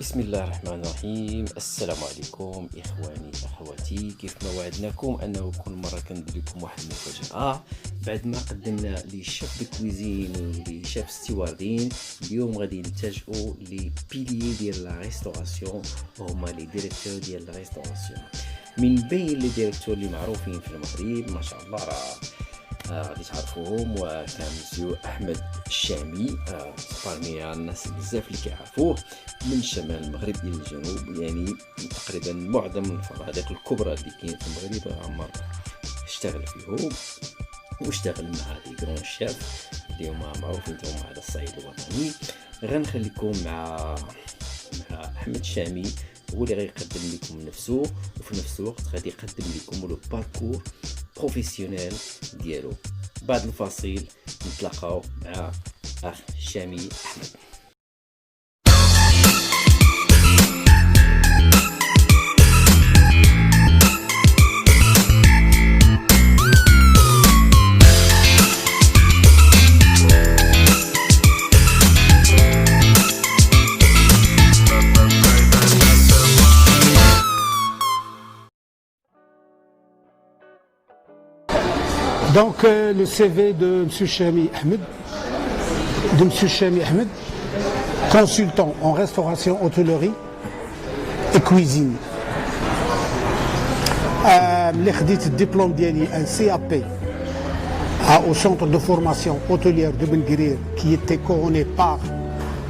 بسم الله الرحمن الرحيم. السلام عليكم اخواني اخواتي، كيف ما وعدناكم انه كل مره كندير لكم واحد المفاجاه بعد ما قدمنا لشيف دو كويزين ولشيف ستيواردين. اليوم غادي نلتجئوا لي بيليي ديال لا ريستوراسيون، هما لي ديريكتور ديال لا ريستوراسيون. من بين لي ديريكتور اللي معروفين في المغرب ما شاء الله راه غادي تعرفوهم، وكان مسيو احمد الشامي بارمي الناس بزاف اللي كيعرفوه من شمال المغرب الى الجنوب. يعني تقريبا معظم الفنادق الكبرى اللي كاين في المغرب عمر اشتغل فيهم، واشتغل مع لي كرون شيف اللي هما معروفين تما على الصعيد الوطني. غنخليكم مع احمد الشامي، هو اللي غيقدم لكم نفسه، وفي نفس الوقت غادي يقدم لكم لو باركور بروفيسيونيل ديالو. بعد الفاصل نتلاقاو مع اخ الشامي احمد. Donc le CV de M. Chami Ahmed, consultant en restauration, hôtellerie et cuisine. اللي خديت الدبلوم ديالي un CAP au centre de formation hôtelière de Belguirir qui était couronné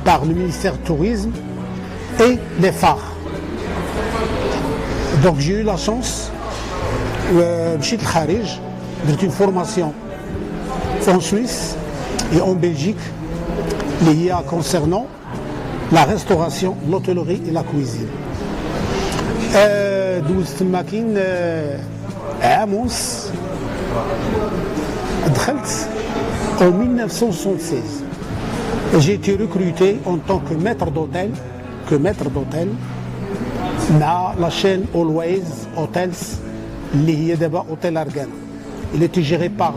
par le ministère du Tourisme et les phares. Donc j'ai eu la chance مشيت للخارج، درت une formation en Suisse et en Belgique liée concernant la restauration, l'hôtellerie et la cuisine. دوزت تما كاين عام ونص، دخلت en 1976. J'ai été recruté en tant que maître d'hôtel مع la chaîne Always Hotels اللي هي دابا Hôtel Argan. Il était géré par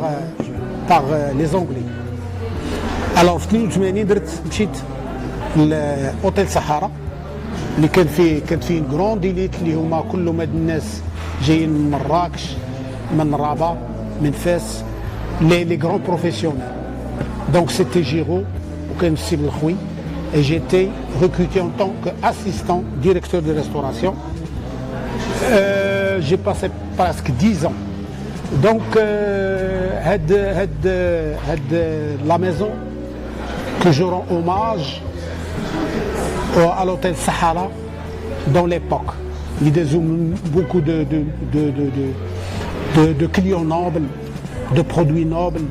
les Anglais. Alors في 82 مشيت لأوتيل صحارى اللي كان فيه جراند إليت اللي هما كلهم هاد الناس جايين من مراكش، من الرابعة، من فاس، لي جران بروفيسيونيل. دونك سيتي جيرو وكان السي الخوي. Et j'ai été recruté en tant qu'assistant directeur de restauration. J'ai passé presque 10 ans. Donc la maison que je rends hommage à l'hôtel Sahara dans l'époque. Il y a beaucoup de clients nobles, de produits nobles,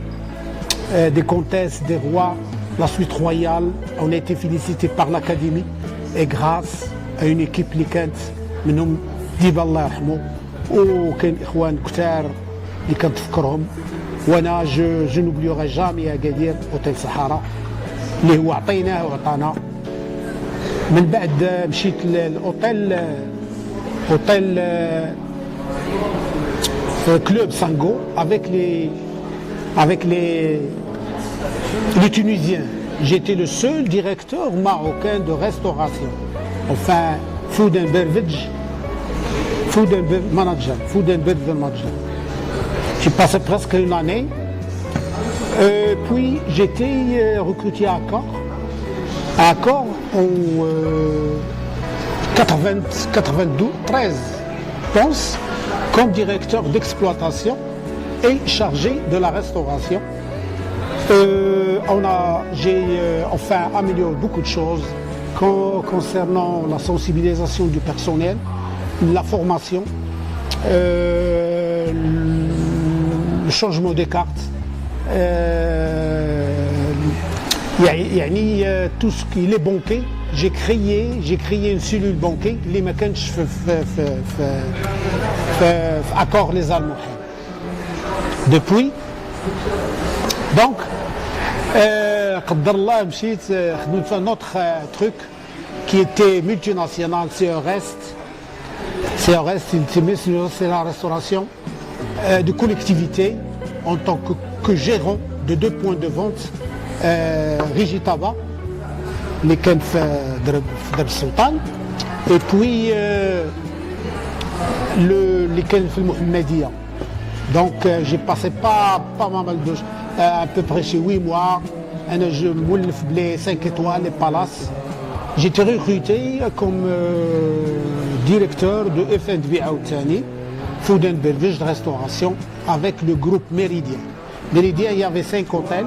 des comtesses, des rois, la suite royale. On a été félicité par l'académie et grâce à une équipe اللي كانت منهم ديما الله يرحمه، وكان اخوان كثار اللي كنتفكرهم. وانا جو نوبليوغي جامي اكادير اوتيل صحارى اللي هو عطيناه وعطانا. من بعد مشيت للاوتيل كلوب سانغو avec les Tunisiens. J'étais le seul directeur marocain de restauration, enfin food and beverage manager. J'ai passé presque une année. Puis j'étais recruté à Accor en 93, je pense, comme directeur d'exploitation et chargé de la restauration. J'ai enfin amélioré beaucoup de choses concernant la sensibilisation du personnel, la formation, le changement des cartes, tout ce qui est banquet. J'ai créé une cellule banquet اللي ما كانش في Accor les Allemands. Depuis donc قدر الله مشيت خدمت في un autre truc qui était multinational, CRS, c'est la restauration de collectivité en tant que gérant de 2 points de vente Rigitaba اللي كان في درب السلطان. Et puis اللي كان في المحمدية. Donc j'ai passé pas mal de à peu près chez 8 mois. أنا je مولف بلي 5 étoiles les palaces. J'ai été recruté comme directeur de F&B عاوتاني food and beverage de restauration avec le groupe Méridien. Méridien, il y avait 5 hôtels.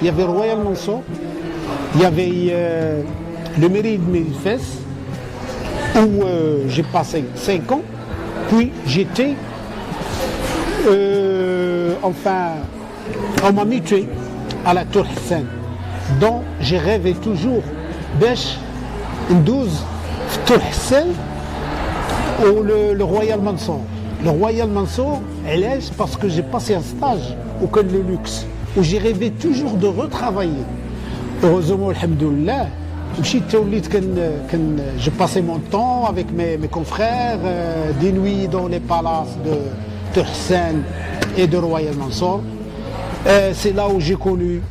Il y avait Royal Mansour, il y avait le Mairie de Médifès, où j'ai passé 5 ans. Puis j'étais, on m'a muté à la Tour Hassan, dont j'ai rêvé toujours d'être 12 Tour Hassan ou le Royal Mansour. Le Royal Mansour, elle est parce que j'ai passé un stage au Col de Luxe, où j'ai rêvé toujours de retravailler. Heureusement, alhamdoulilah, je passais mon temps avec mes confrères, des nuits dans les palaces de Hassan et de Royal Mansour. C'est là où j'ai connu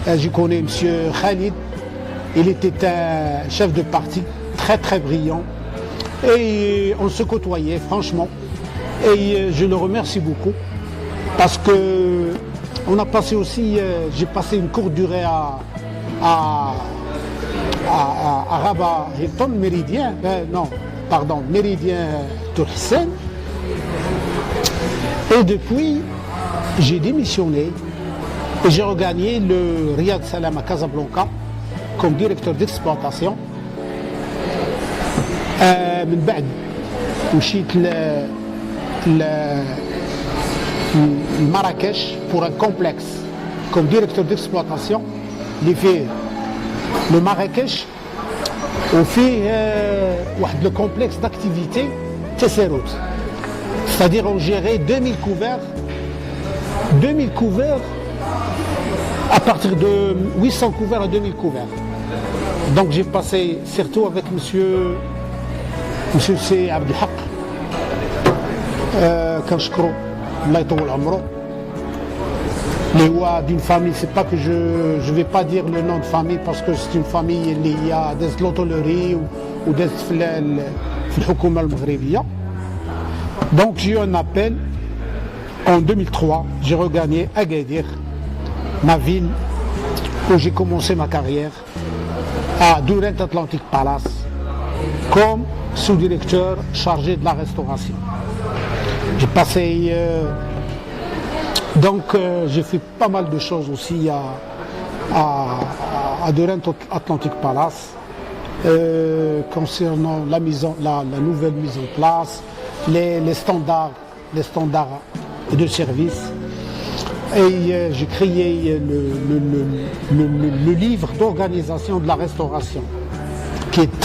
M. Khalid. Il était un chef de parti très très brillant. Et on se côtoyait, franchement. Et je le remercie beaucoup parce que on a passé aussi, j'ai passé une courte durée à Rabat Hilton, Méridien, Méridien Tour Hassan. Et depuis, j'ai démissionné et j'ai regagné le Riyad Salam à Casablanca comme directeur d'exploitation. من بعد مشيت Marrakech pour un complexe comme directeur d'exploitation. اللي فيه le Marrakech وفيه واحد le complexe d'activité تساروت, c'est-à-dire on gérait 2000 couverts à partir de 800 couverts à 2000 couverts. Donc j'ai passé surtout avec monsieur سي عبد الحق كنشكرو الله يطول عمره, اللي هو d'une famille, c'est pas que je vais pas dire le nom de famille parce que c'est une famille اللي هي دازت لوطولوري ودازت في الحكومة المغربية. Donc j'ai eu un appel en 2003, j'ai regagné Agadir, ma ville où j'ai commencé ma carrière, à Durant Atlantic Palace, comme sous-directeur chargé de la restauration. J'ai passé j'ai fait pas mal de choses aussi à Durant Atlantic Palace concernant la nouvelle mise en place, les standards de service. Et j'ai créé le livre d'organisation de la restauration qui est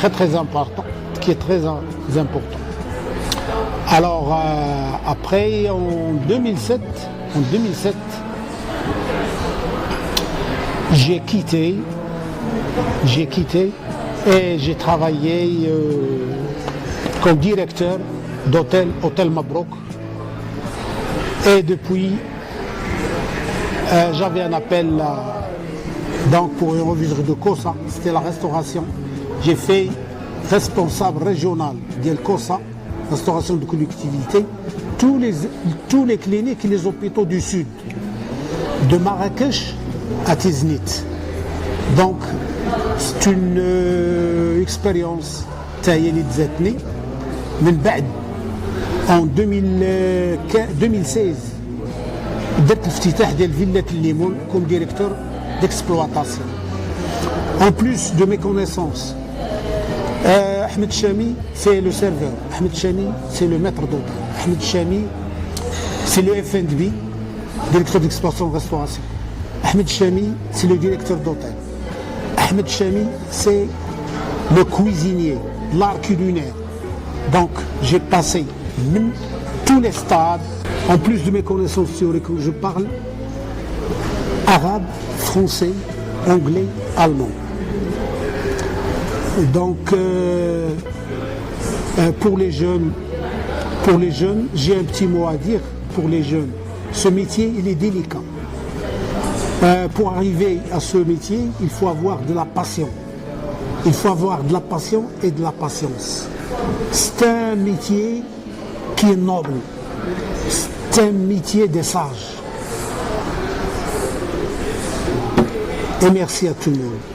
très important, Alors après en 2007, j'ai quitté et j'ai travaillé comme directeur d'hôtel Mabrouk. Et depuis, j'avais un appel donc pour une revue de COSA, c'était la restauration. J'ai fait responsable régional de COSA, restauration de collectivité, tous les cliniques et les hôpitaux du sud, de Marrakech à Tiznit. Donc c'est une expérience taillée zetni. من بعد en 2016 بدأت الافتتاح ديال فيلة الليمون comme directeur d'exploitation. En plus de mes connaissances, Ahmed Chami c'est le serveur, Ahmed Chami c'est le maître d'hôtel, Ahmed Chami c'est le F&B, directeur d'exploitation de restauration, Ahmed Chami c'est le directeur d'hôtel, Ahmed Chami c'est le cuisinier, l'art culinaire. Donc j'ai passé tous les stades, en plus de mes connaissances théoriques, je parle arabe, français, anglais, allemand. Donc pour les jeunes, j'ai un petit mot à dire pour les jeunes. Ce métier, il est délicat. Pour arriver à ce métier, il faut avoir de la passion. Il faut avoir de la passion et de la patience. C'est un métier qui est noble. C'est un métier des sages. Et merci à tout le monde.